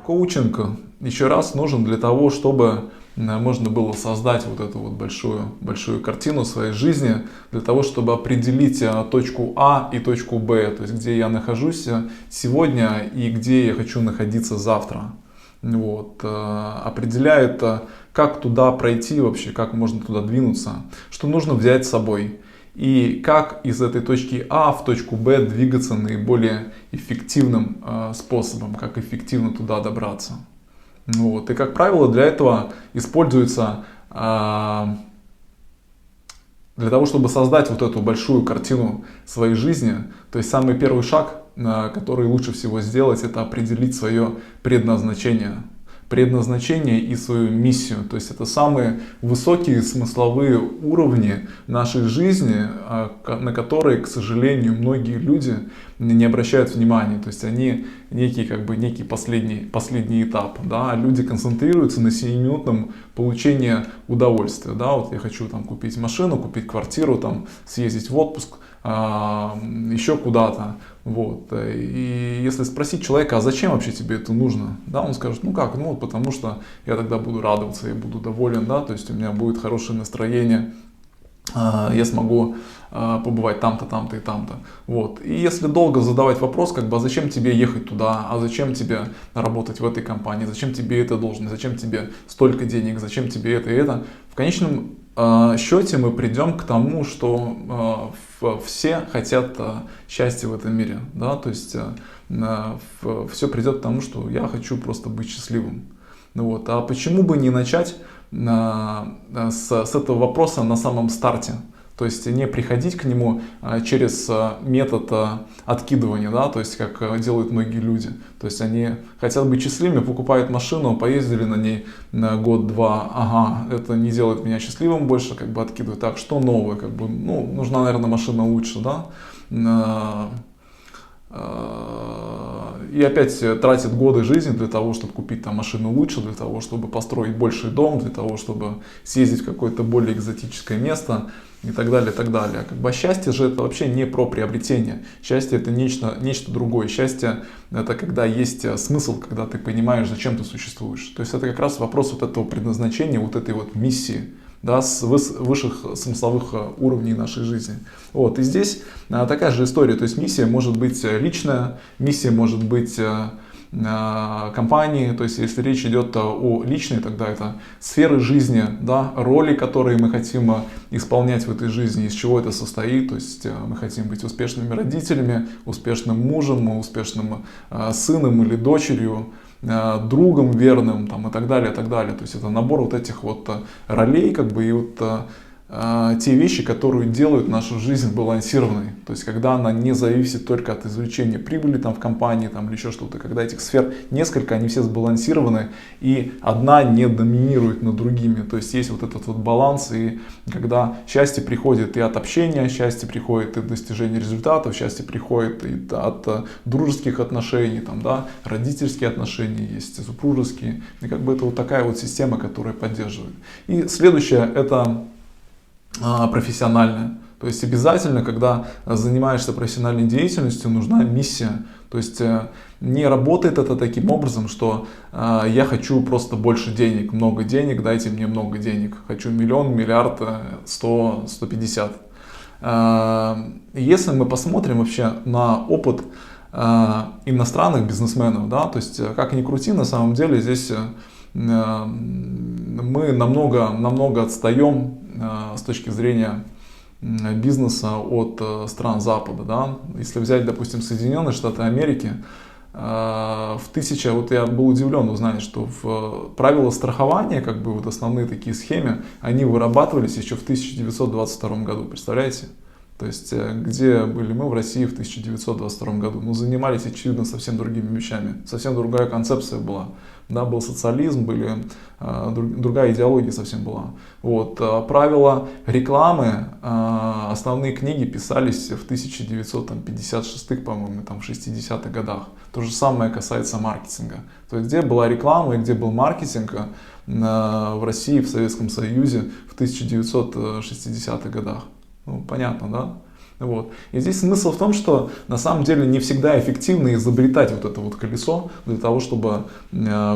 Коучинг еще раз нужен для того, чтобы можно было создать вот эту вот большую картину своей жизни, для того, чтобы определить точку А и точку Б, то есть где я нахожусь сегодня и где я хочу находиться завтра. Вот. Определяет, как туда пройти вообще, как можно туда двинуться, что нужно взять с собой. И как из этой точки А в точку Б двигаться наиболее эффективным способом, как эффективно туда добраться. Вот. И как правило для этого используется, для того чтобы создать вот эту большую картину своей жизни, то есть самый первый шаг, который лучше всего сделать, это определить свое предназначение и свою миссию. То есть это самые высокие смысловые уровни нашей жизни, на которые, к сожалению, многие люди не обращают внимания. То есть они некий последний этап. Да? Люди концентрируются на сиюминутном получении удовольствия. Да? Вот я хочу там купить машину, купить квартиру, там, съездить в отпуск, еще куда-то. Вот. И если спросить человека, а зачем вообще тебе это нужно, да, он скажет, ну как, ну вот потому что я тогда буду радоваться, я буду доволен, да, то есть у меня будет хорошее настроение, я смогу побывать там-то, там-то и там-то. Вот. И если долго задавать вопрос, как бы, а зачем тебе ехать туда, а зачем тебе работать в этой компании, зачем тебе эта должность, зачем тебе столько денег, зачем тебе это и это, в конечном счете мы придем к тому, что все хотят счастья в этом мире, да, то есть все придет к тому, что я хочу просто быть счастливым. Вот. А почему бы не начать с этого вопроса на самом старте? То есть не приходить к нему через метод откидывания, да, то есть как делают многие люди. То есть они хотят быть счастливыми, покупают машину, поездили на ней год-два, ага, это не делает меня счастливым больше, как бы откидывают. Так, что новое, как бы, ну, нужна, наверное, машина лучше, да. И опять тратит годы жизни для того, чтобы купить там машину лучше, для того, чтобы построить больший дом, для того, чтобы съездить в какое-то более экзотическое место и так далее, и так далее. Как бы счастье же это вообще не про приобретение. Счастье это нечто другое. Счастье это когда есть смысл, когда ты понимаешь, зачем ты существуешь. То есть это как раз вопрос вот этого предназначения, вот этой вот миссии. Да, с высших смысловых уровней нашей жизни. Вот, и здесь такая же история, то есть миссия может быть личная, миссия может быть компании, то есть если речь идет о личной, тогда это сферы жизни, да, роли, которые мы хотим исполнять в этой жизни, из чего это состоит, то есть мы хотим быть успешными родителями, успешным мужем, успешным сыном или дочерью, другом верным там, и так далее, и так далее. То есть это набор вот этих вот ролей, как бы, и вот те вещи, которые делают нашу жизнь балансированной. То есть когда она не зависит только от извлечения прибыли там, в компании там, или еще что-то, когда этих сфер несколько, они все сбалансированы, и одна не доминирует над другими. То есть есть вот этот вот баланс, и когда счастье приходит и от общения, счастье приходит и от достижения результатов, счастье приходит и от дружеских отношений, там, да, родительские отношения есть, супружеские. И как бы это вот такая вот система, которая поддерживает. И следующее это профессиональная. То есть обязательно, когда занимаешься профессиональной деятельностью, нужна миссия. То есть не работает это таким образом, что я хочу просто больше денег, много денег, дайте мне много денег. Хочу миллион, миллиард, 100, 150. Если мы посмотрим вообще на опыт иностранных бизнесменов, да, то есть как ни крути, на самом деле здесь мы намного отстаем с точки зрения бизнеса от стран Запада. Да? Если взять, допустим, Соединенные Штаты Америки, вот я был удивлен узнать, что в правила страхования, как бы вот основные такие схемы, они вырабатывались еще в 1922 году, представляете? То есть, где были мы в России в 1922 году? Ну, занимались, очевидно, совсем другими вещами. Совсем другая концепция была. Да, был социализм, другая идеология совсем была. Вот. Правила рекламы, основные книги писались в 1956-х, по-моему, там, в 60-х годах. То же самое касается маркетинга. То есть, где была реклама и где был маркетинг в России, в Советском Союзе в 1960-х годах. Ну, понятно, да? Вот. И здесь смысл в том, что на самом деле не всегда эффективно изобретать вот это вот колесо для того, чтобы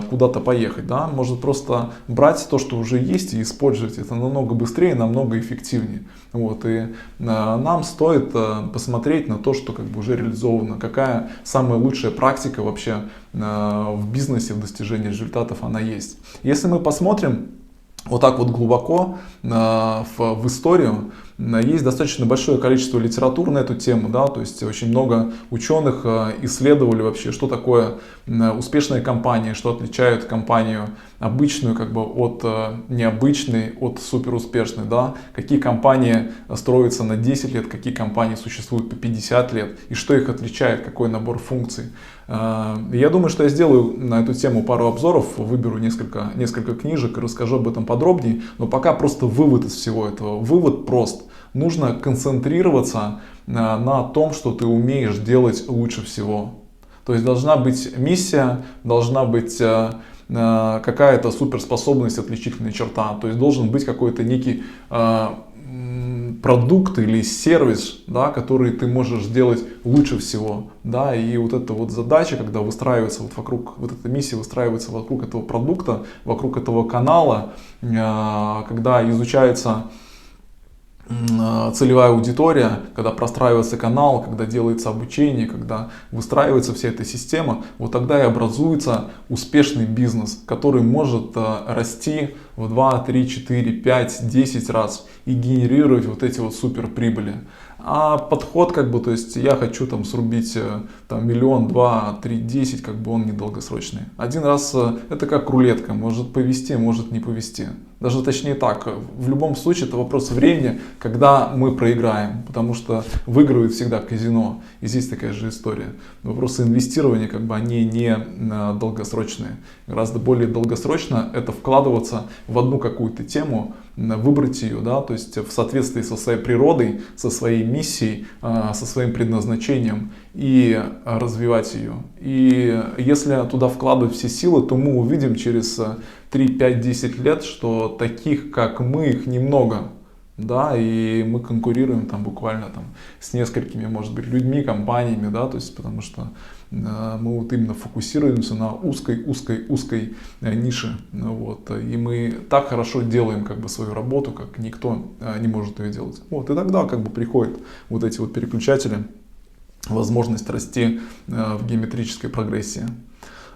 куда-то поехать. Да? Может просто брать то, что уже есть, и использовать это намного быстрее, намного эффективнее. Вот. И нам стоит посмотреть на то, что как бы уже реализовано, какая самая лучшая практика вообще в бизнесе, в достижении результатов она есть. Если мы посмотрим вот так вот глубоко в историю, есть достаточно большое количество литературы на эту тему, да, то есть очень много ученых исследовали вообще, что такое успешная компания, что отличает компанию обычную как бы от необычной, от суперуспешной, да, какие компании строятся на 10 лет, какие компании существуют по 50 лет, и что их отличает, какой набор функций. Я думаю, что я сделаю на эту тему пару обзоров, выберу несколько книжек и расскажу об этом подробнее, но пока просто вывод из всего этого. Вывод прост. Нужно концентрироваться на том, что ты умеешь делать лучше всего. То есть должна быть миссия, должна быть какая-то суперспособность, отличительная черта. То есть должен быть какой-то некий продукт или сервис, да, который ты можешь сделать лучше всего. Да, и вот эта вот задача, когда выстраивается вот вокруг, вот эта миссия выстраивается вокруг этого продукта, вокруг этого канала, когда изучается целевая аудитория, когда простраивается канал, когда делается обучение, когда выстраивается вся эта система, вот тогда и образуется успешный бизнес, который может расти в 2, 3, 4, 5, 10 раз и генерировать вот эти вот супер прибыли. А подход, как бы, то есть я хочу там срубить там, 1, 2, 3, 10, как бы он недолгосрочный. Один раз это как рулетка, может повести, может не повести. Даже точнее так, в любом случае это вопрос времени, когда мы проиграем, потому что выигрывает всегда казино. И здесь такая же история. Вопросы инвестирования, как бы, они не долгосрочные. Гораздо более долгосрочно это вкладываться в одну какую-то тему, выбрать ее, да, то есть в соответствии со своей природой, со своей миссией, со своим предназначением и развивать ее. И если туда вкладывать все силы, то мы увидим через 3, 5, 10 лет, что таких, как мы, их немного. Да, и мы конкурируем там буквально там с несколькими, может быть, людьми, компаниями, да, то есть потому что мы вот именно фокусируемся на узкой нише, вот, и мы так хорошо делаем как бы свою работу, как никто не может ее делать. Вот, и тогда как бы приходят вот эти вот переключатели, возможность расти в геометрической прогрессии.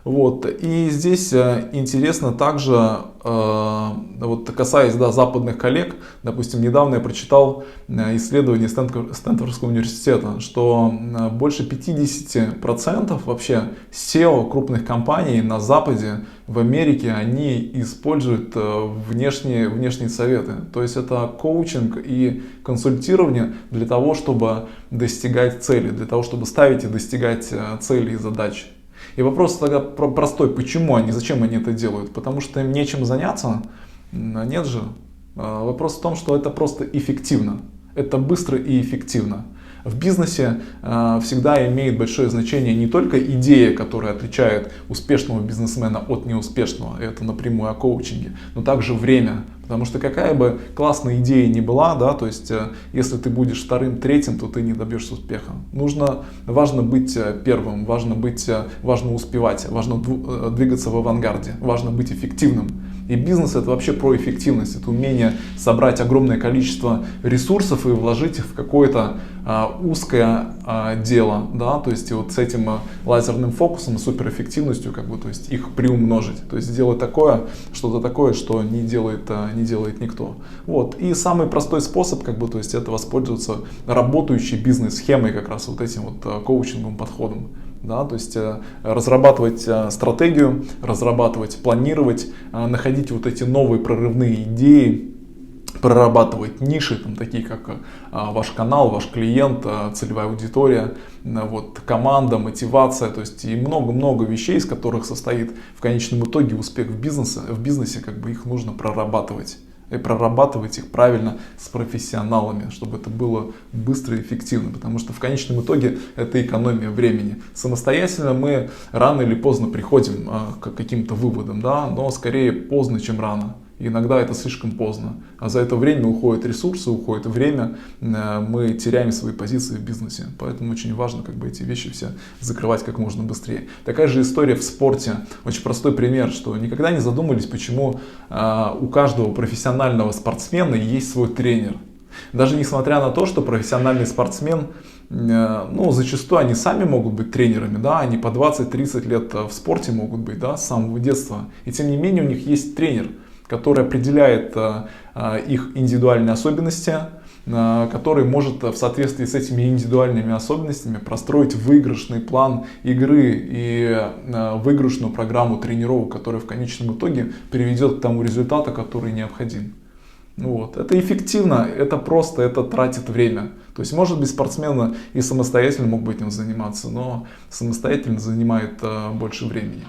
Вот. И здесь интересно также, вот касаясь, да, западных коллег, допустим, недавно я прочитал исследование Стэнфордского университета, что больше 50% вообще SEO крупных компаний на Западе, в Америке, они используют внешние советы. То есть это коучинг и консультирование для того, чтобы достигать цели, для того, чтобы ставить и достигать цели и задач. И вопрос тогда простой, почему они, зачем они это делают? Потому что им нечем заняться? Нет же. Вопрос в том, что это просто эффективно. Это быстро и эффективно. В бизнесе всегда имеет большое значение не только идея, которая отличает успешного бизнесмена от неуспешного, это напрямую о коучинге, но также время. Потому что какая бы классная идея ни была, да, то есть если ты будешь вторым, третьим, то ты не добьешься успеха. Важно быть первым, важно успевать, важно двигаться в авангарде, важно быть эффективным. И бизнес — это вообще про эффективность, это умение собрать огромное количество ресурсов и вложить их в какое-то узкое дело, да, то есть и вот с этим лазерным фокусом, суперэффективностью, как бы, то есть их приумножить, то есть сделать что-то такое, что не делает никто. Вот. И самый простой способ, как бы, то есть это воспользоваться работающей бизнес-схемой, как раз вот этим вот коучинговым подходом. Да, то есть разрабатывать стратегию, планировать, находить вот эти новые прорывные идеи, прорабатывать ниши, там, такие как ваш канал, ваш клиент, целевая аудитория, вот, команда, мотивация, то есть и много-много вещей, из которых состоит в конечном итоге успех в бизнесе, как бы их нужно прорабатывать. И прорабатывать их правильно с профессионалами, чтобы это было быстро и эффективно, потому что в конечном итоге это экономия времени. Самостоятельно мы рано или поздно приходим к каким-то выводам, да, но скорее поздно, чем рано. И иногда это слишком поздно. А за это время уходят ресурсы, уходит время, мы теряем свои позиции в бизнесе. Поэтому очень важно как бы эти вещи все закрывать как можно быстрее. Такая же история в спорте. Очень простой пример, что никогда не задумывались, почему у каждого профессионального спортсмена есть свой тренер. Даже несмотря на то, что профессиональный спортсмен, ну, зачастую они сами могут быть тренерами, да, они по 20-30 лет в спорте могут быть, да, с самого детства. И тем не менее у них есть тренер, который определяет их индивидуальные особенности, который может в соответствии с этими индивидуальными особенностями простроить выигрышный план игры и выигрышную программу тренировок, которая в конечном итоге приведет к тому результату, который необходим. Вот. Это эффективно, это просто, это тратит время. То есть, может быть, спортсмен и самостоятельно мог бы этим заниматься, но самостоятельно занимает больше времени.